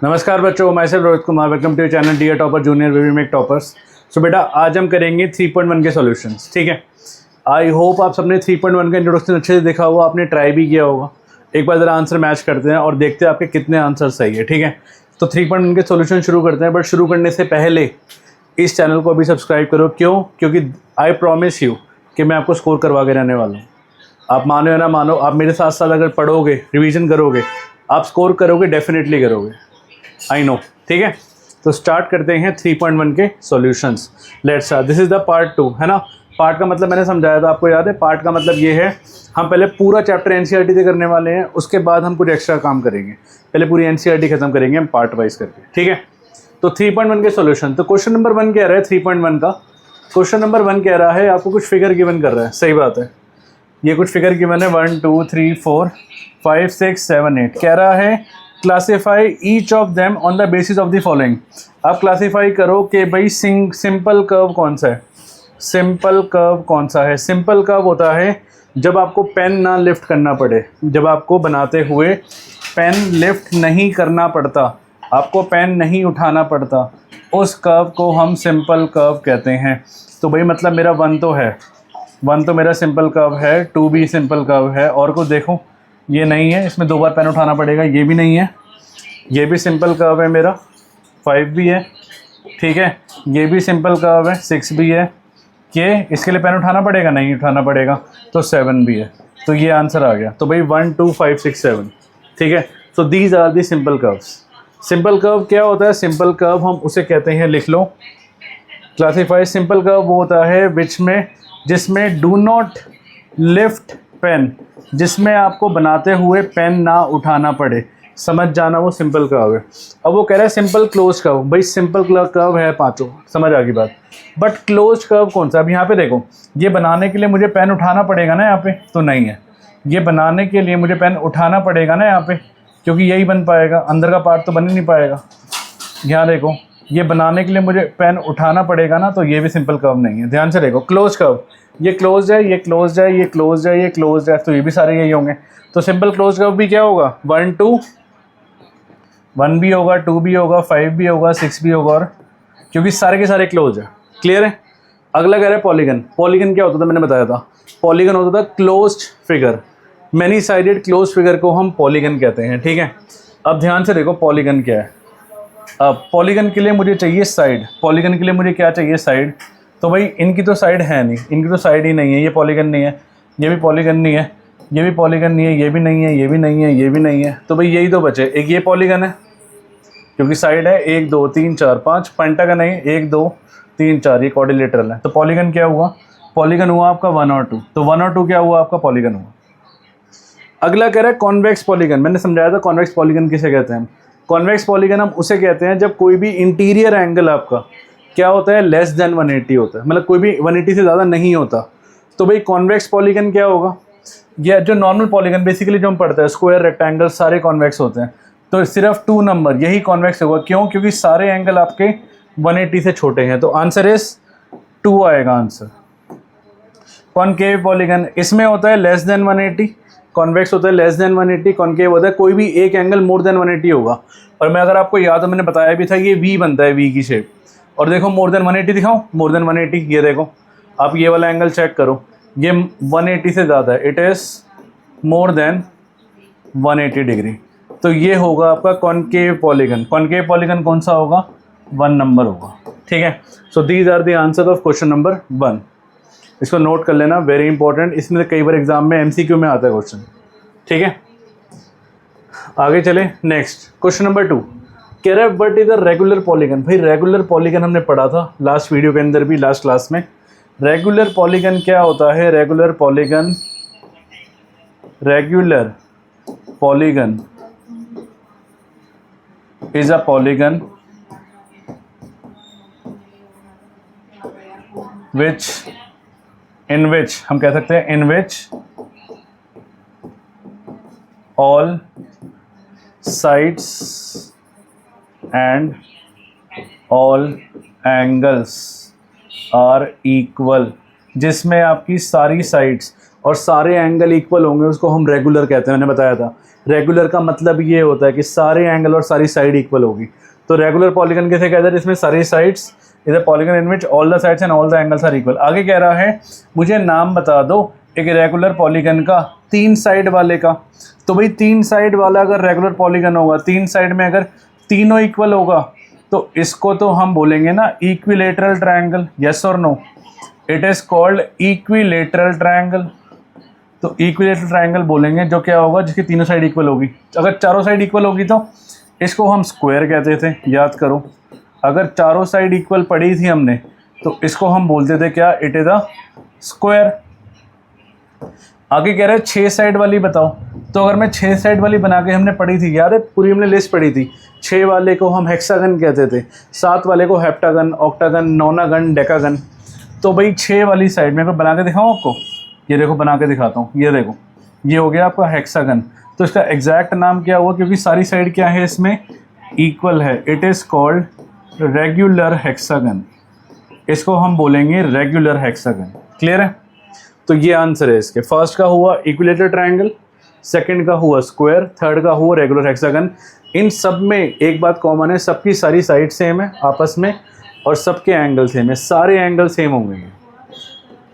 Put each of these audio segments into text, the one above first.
नमस्कार बच्चों, मैं self Rohit Kumar. Welcome to channel dear topper junior we make toppers. So बेटा, आज हम करेंगे 3.1 के सॉल्यूशंस। ठीक है, आई होप आप सबने 3.1 का इंट्रोडक्शन अच्छे से देखा होगा, आपने ट्राई भी किया होगा। एक बार ज़रा आंसर मैच करते हैं और देखते हैं आपके कितने आंसर सही है। ठीक है, तो 3.1 के सॉल्यूशन शुरू करते हैं। बट शुरू करने से पहले इस चैनल को अभी सब्सक्राइब करो। क्यों? क्योंकि आई प्रॉमिस यू कि मैं आपको स्कोर करवा के रहने वाला हूँ। आप मानो या ना मानो, आप मेरे साथ साथ अगर पढ़ोगे, रिवीजन करोगे, आप स्कोर करोगे, डेफिनेटली करोगे। I know. ठीक है, तो स्टार्ट करते हैं 3.1 के solutions. Let's start. This is the part 2, है ना। पार्ट का मतलब मैंने समझाया था, आपको याद है? पार्ट का मतलब ये है, हम पहले पूरा चैप्टर एनसीईआरटी से करने वाले हैं, उसके बाद हम कुछ एक्स्ट्रा काम करेंगे। पहले पूरी एनसीईआरटी खत्म करेंगे हम पार्ट वाइज करके। ठीक है, तो 3.1 के सॉल्यूशन। तो क्वेश्चन नंबर 1 कह रहा है 3.1 का। क्वेश्चन नंबर 1 कह रहा है, आपको कुछ फिगर गिवन कर रहा है। सही बात है, ये कुछ फिगर गिवन है 1 2 3 4 5 6 7 8। कह रहा है classify each of them on the basis of the following. आप क्लासीफाई करो कि भाई सिंपल कर्व कौन सा है। सिंपल कर्व कौन सा है? सिंपल कर्व होता है जब आपको पेन ना लिफ्ट करना पड़े, जब आपको बनाते हुए पेन लिफ्ट नहीं करना पड़ता, आपको पेन नहीं उठाना पड़ता, उस कर्व को हम सिंपल कर्व कहते हैं। तो भाई मतलब मेरा 1 तो है, 1 तो मेरा सिंपल कर्व है, 2 भी सिंपल कर्व है, और कुछ देखो ये नहीं है, इसमें 2 बार पेन उठाना पड़ेगा, ये भी नहीं है, ये भी सिंपल कर्व है मेरा, 5 भी है। ठीक है, ये भी सिंपल कर्व है, 6 भी है। कि इसके लिए पेन उठाना पड़ेगा? नहीं उठाना पड़ेगा, तो 7 भी है। तो ये आंसर आ गया। तो भाई 1 2 5 6 7। ठीक है, so these are the simple curves. Simple curve क्या होता है? सिंपल कर्व हम उसे कहते हैं, लिख लो, क्लासीफाई। सिंपल कर्व वो होता है जिसमें डू नॉट लिफ्ट पेन, जिसमें आपको बनाते हुए पेन ना उठाना पड़े। समझ जाना, वो सिंपल कर्व है। अब वो कह रहा है सिंपल क्लोज कर्व। भाई सिंपल कर्व है पांचों, समझ आ गई बात। बट क्लोज कर्व कौन सा? अब यहाँ पे देखो, ये बनाने के लिए मुझे पेन उठाना पड़ेगा ना यहाँ पे, तो नहीं है। ये बनाने के लिए मुझे पेन उठाना पड़ेगा ना यहाँ पे, क्योंकि यही बन पाएगा, अंदर का पार्ट तो बन ही नहीं पाएगा। यहाँ देखो, ये बनाने के लिए मुझे पेन उठाना पड़ेगा ना, तो ये भी सिंपल कर्व नहीं है। ध्यान से देखो, क्लोज कर्व, ये क्लोज है, ये क्लोज है, ये क्लोज है, ये क्लोज है, तो ये भी सारे यही होंगे। तो सिंपल क्लोज कर्व भी क्या होगा? 1 2 1 भी होगा, 2 भी होगा, 5 भी होगा, 6 भी होगा, और क्योंकि सारे के सारे क्लोज है। क्लियर है? अगला कह रहा है पॉलीगन। पॉलीगन क्या होता था? मैंने बताया था, पॉलीगन होता था closed figure. Many sided close figure को हम पॉलीगन कहते हैं। ठीक है, अब ध्यान से देखो पॉलीगन क्या है। अब पॉलीगन के लिए मुझे चाहिए साइड। पॉलीगन के लिए मुझे क्या चाहिए? साइड। तो भाई इनकी तो साइड है नहीं, इनकी तो साइड ही नहीं है। ये पॉलीगन नहीं है, ये भी पॉलीगन नहीं है, ये भी पॉलीगन नहीं है, ये भी नहीं है, ये भी नहीं है, ये भी नहीं है। तो भाई यही तो बचे। एक ये पॉलीगन है क्योंकि साइड है 1 2 3 4 5, पेंटागन है 1 2 3 4, ये क्वाड्रिलेटरल है। तो पॉलीगन क्या हुआ? पॉलीगन हुआ आपका 1 और 2। तो 1 और 2 क्या हुआ? आपका पॉलीगन हुआ। अगला कह रहा है कॉन्वेक्स पॉलीगन। मैंने समझाया था कॉन्वेक्स पॉलीगन किसे कहते हैं। कॉन्वेक्स पॉलीगन हम उसे कहते हैं जब कोई भी इंटीरियर एंगल आपका क्या होता है? लेस देन 180 होता है, मतलब कोई भी 180 से ज़्यादा नहीं होता। तो भाई कॉन्वेक्स पॉलीगन क्या होगा? ये जो नॉर्मल पॉलीगन बेसिकली जो हम पढ़ते हैं, स्क्वायर, रेक्टेंगल, सारे कॉन्वेक्स होते हैं। तो सिर्फ 2 नंबर यही कॉन्वेक्स होगा। क्यों? क्योंकि सारे एंगल आपके 180 से छोटे हैं। तो आंसर इज 2 आएगा आंसर। कॉनकेव पॉलीगन, इसमें होता है लेस देन 180, कॉन्वेक्स होता है लेस देन 180, कॉनकेव होता है कोई भी एक एंगल मोर देन 180 होगा। और मैं अगर आपको याद हो, मैंने बताया भी था, ये वी बनता है, वी की शेप। और देखो मोर देन 180 दिखाओ, मोर देन 180, ये देखो, आप ये वाला एंगल चेक करो, ये 180 से ज़्यादा है, it is more than 180 degree. तो ये होगा आपका कॉनकेव पॉलीगन। कॉनकेव पॉलीगन कौन सा होगा? 1 नंबर होगा। ठीक है, so these are the answer of question number 1। इसको नोट कर लेना, वेरी इंपॉर्टेंट। इसमें कई बार एग्जाम में एमसीक्यू में आता है क्वेश्चन। ठीक है, आगे चले। नेक्स्ट क्वेश्चन नंबर 2 कह रहा है what is a regular polygon. भाई रेगुलर पॉलीगन हमने पढ़ा था लास्ट वीडियो के अंदर भी, लास्ट क्लास में। रेगुलर पॉलीगन क्या होता है? Regular polygon is a polygon in which हम कह सकते हैं in which all sides and all angles are equal। जिसमें आपकी सारी साइड्स और सारे एंगल इक्वल होंगे, उसको हम रेगुलर कहते हैं। मैंने बताया था रेगुलर का मतलब ये होता है कि सारे एंगल और सारी साइड इक्वल होगी। तो रेगुलर पॉलीगन कैसे कहते हैं, इसमें सारी sides is a polygon in which all the sides and all the angles are equal. आगे कह रहा है मुझे नाम बता दो एक रेगुलर पॉलीगन का 3 साइड वाले का। तो भाई 3 साइड वाला अगर रेगुलर पॉलीगन होगा, 3 साइड में अगर तीनों इक्वल होगा तो इसको तो हम बोलेंगे ना इक्विलेटरल ट्रायंगल। यस और no, it is called equilateral triangle. तो इक्विलेटरल ट्रायंगल बोलेंगे जो क्या होगा, जिसकी तीनों साइड इक्वल होगी। अगर चारों साइड इक्वल होगी तो इसको हम स्क्वायर कहते थे, याद करो। अगर चारों साइड इक्वल पढ़ी थी हमने तो इसको हम बोलते थे क्या, इट इज अ स्क्वायर। आगे कह रहे हैं 6 साइड वाली बताओ। तो अगर मैं 6 साइड वाली बना के हमने पढ़ी थी, याद है पूरी हमने लिस्ट पढ़ी थी। 6 वाले को हम हेक्सागन कहते थे, 7 वाले को हेप्टागन, ऑक्टागन, नोनागन, डेकागन। तो भाई 6 वाली साइड में बना के दिखाऊँ आपको, ये देखो बना के दिखाता हूँ। ये देखो, ये हो गया आपका हेक्सागन। तो इसका एग्जैक्ट नाम क्या हुआ, क्योंकि सारी साइड क्या है इसमें इक्वल है, it is called regular hexagon. इसको हम बोलेंगे रेगुलर हेक्सागन। क्लियर है? तो ये आंसर है इसके। फर्स्ट का हुआ इक्विलेटरल ट्रायंगल, सेकंड का हुआ स्क्वायर, थर्ड का हुआ रेगुलर हेक्सागन। इन सब में एक बात कॉमन है, सबकी सारी साइड सेम है आपस में और सबके एंगल सेम है, सारे एंगल सेम होंगे।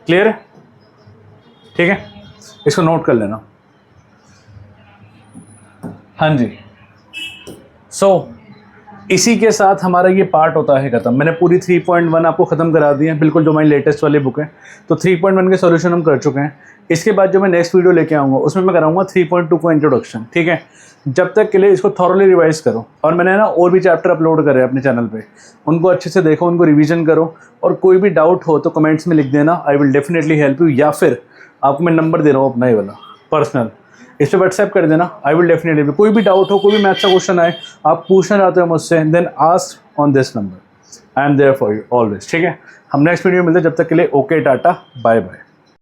क्लियर है? ठीक है, इसको नोट कर लेना। हाँ जी। इसी के साथ हमारा ये पार्ट होता है खत्म। मैंने पूरी 3.1 आपको ख़त्म करा दी है, बिल्कुल जो हमारी लेटेस्ट वाली बुक है। तो 3.1 के सॉल्यूशन हम कर चुके हैं। इसके बाद जो मैं नेक्स्ट वीडियो लेके आऊँगा उसमें मैं कराऊंगा 3.2 को इंट्रोडक्शन। ठीक है, जब तक के लिए इसको थॉरली रिवाइज करो। और मैंने ना और भी चैप्टर अपलोड करे अपने चैनल पे, उनको अच्छे से देखो, उनको रिवीजन करो। और कोई भी डाउट हो तो कमेंट्स में लिख देना, I will definitely help you. या फिर आपको मैं नंबर दे रहा हूँ अपना ही वाला पर्सनल, इस पर व्हाट्सएप कर देना, आई विल डेफिनेटली। कोई भी डाउट हो, कोई भी मैथ्स का क्वेश्चन आए, आप पूछना चाहते हो मुझसे, then ask on this number, I am there for you always. ठीक है, हम नेक्स्ट वीडियो में मिलते हैं, जब तक के लिए ओके, टाटा, बाय बाय।